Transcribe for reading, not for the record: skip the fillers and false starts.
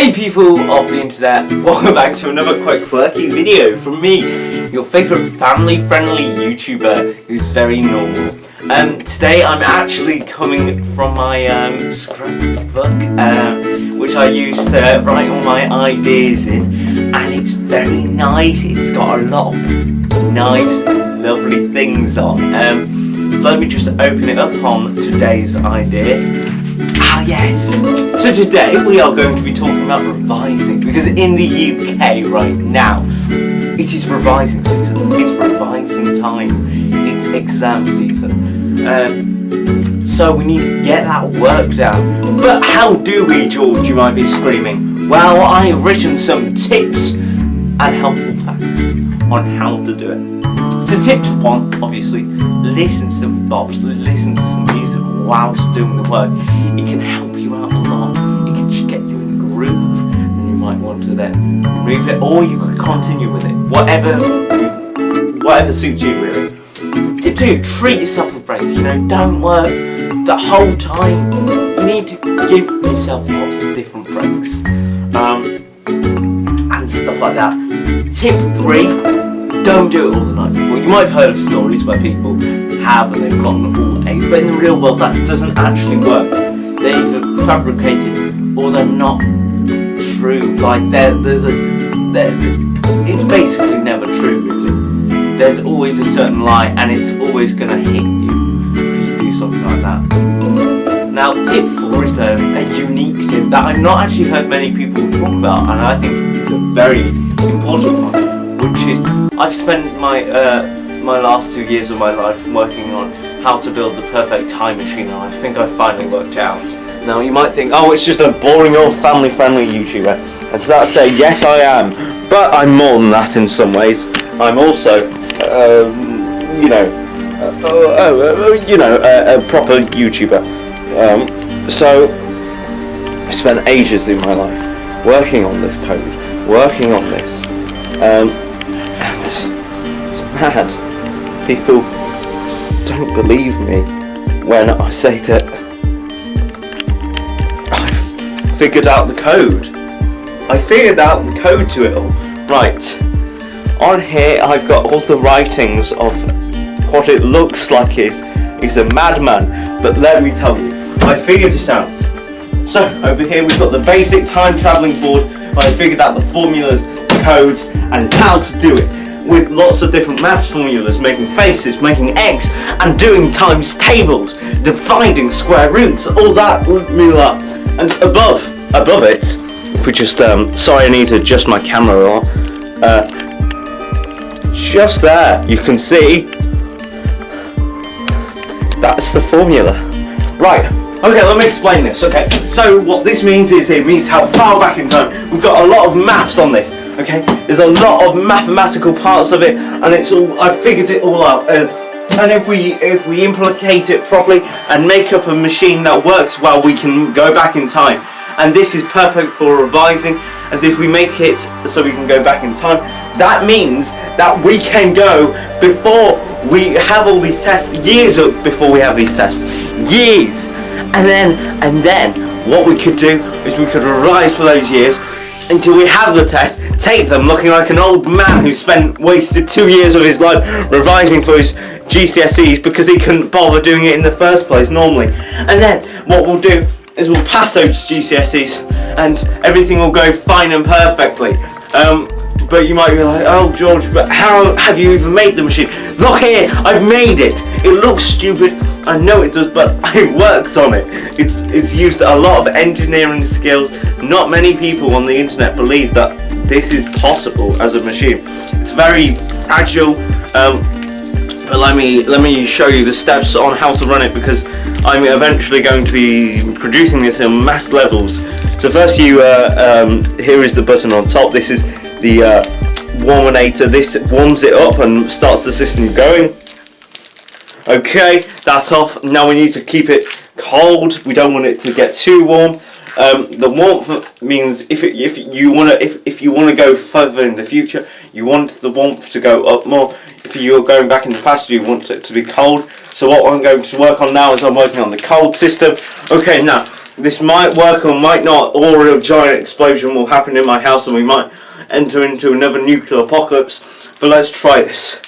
Hey people of the internet, welcome back to another quick quirky video from me, your favourite family-friendly YouTuber who's very normal. Today I'm actually coming from my scrapbook, which I use to write all my ideas in, and it's very nice. It's got a lot of nice, lovely things on. So let me just open it up on today's idea. Ah yes! So today we are going to be talking about revising, because in the UK right now it is revising season, it's revising time, it's exam season. So we need to get that work down. But how do we, George, you might be screaming? Well, I have written some tips and helpful facts on how to do it. So tip 1, obviously, listen to some bops, listen to some music whilst doing the work. It can help you out a lot. It can just get you in the groove, and you might want to then remove it, or you could continue with it. Whatever suits you, really. Tip 2, treat yourself with breaks. Don't work the whole time. You need to give yourself lots of different breaks, and stuff like that. Tip 3. Don't do it all the night before. You might have heard of stories where people have and they've gotten all A's, but in the real world that doesn't actually work. They're either fabricated or they're not true. Like it's basically never true, really. There's always a certain lie, and it's always going to hit you if you do something like that. Now, tip 4 is a unique tip that I've not actually heard many people talk about, and I think it's a very important one, which is I've spent my last 2 years of my life working on how to build the perfect time machine, and I think I finally worked it out. Now you might think, oh, it's just a boring old family-friendly YouTuber, and to that I say, yes I am, but I'm more than that in some ways. I'm also, a proper YouTuber. So I've spent ages in my life working on this code, working on this. And it's mad. People don't believe me when I say that I've figured out the code. I figured out the code to it all. Right. On here I've got all the writings of what it looks like is a madman. But let me tell you, I figured this out. So over here we've got the basic time travelling board. I figured out the formulas, codes, and how to do it with lots of different maths formulas, making faces, making eggs, and doing times tables, dividing square roots, all that. And above it, if we just sorry, I need to adjust my camera a lot. Just there, you can see that's the formula. Right. Okay, let me explain this. Okay, so what this means is it means how far back in time. We've got a lot of maths on this. Okay, there's a lot of mathematical parts of it, and it's all. I figured it all out. And if we implicate it properly and make up a machine that works well, we can go back in time. And this is perfect for revising, as if we make it so we can go back in time. That means that we can go before we have all these tests, years before we have these tests, years. And then what we could do is we could revise for those years until we have the test, take them looking like an old man who wasted 2 years of his life revising for his GCSEs because he couldn't bother doing it in the first place normally. And then what we'll do is we'll pass those GCSEs and everything will go fine and perfectly. But you might be like, oh George, but how have you even made the machine? Look here, I've made it. It looks stupid, I know it does, but I worked on it. It's used a lot of engineering skills. Not many people on the internet believe that this is possible as a machine. It's very agile. But let me show you the steps on how to run it, because I'm eventually going to be producing this in mass levels. So first here is the button on top. This is the warminator. This warms it up and starts the system going. Okay, that's off. Now we need to keep it cold. We don't want it to get too warm. The warmth means if you want to go further in the future, you want the warmth to go up more. If you're going back in the past, you want it to be cold. So what I'm going to work on now is I'm working on the cold system. Okay, now This might work or might not, or a giant explosion will happen in my house and we might enter into another nuclear apocalypse. But let's try this.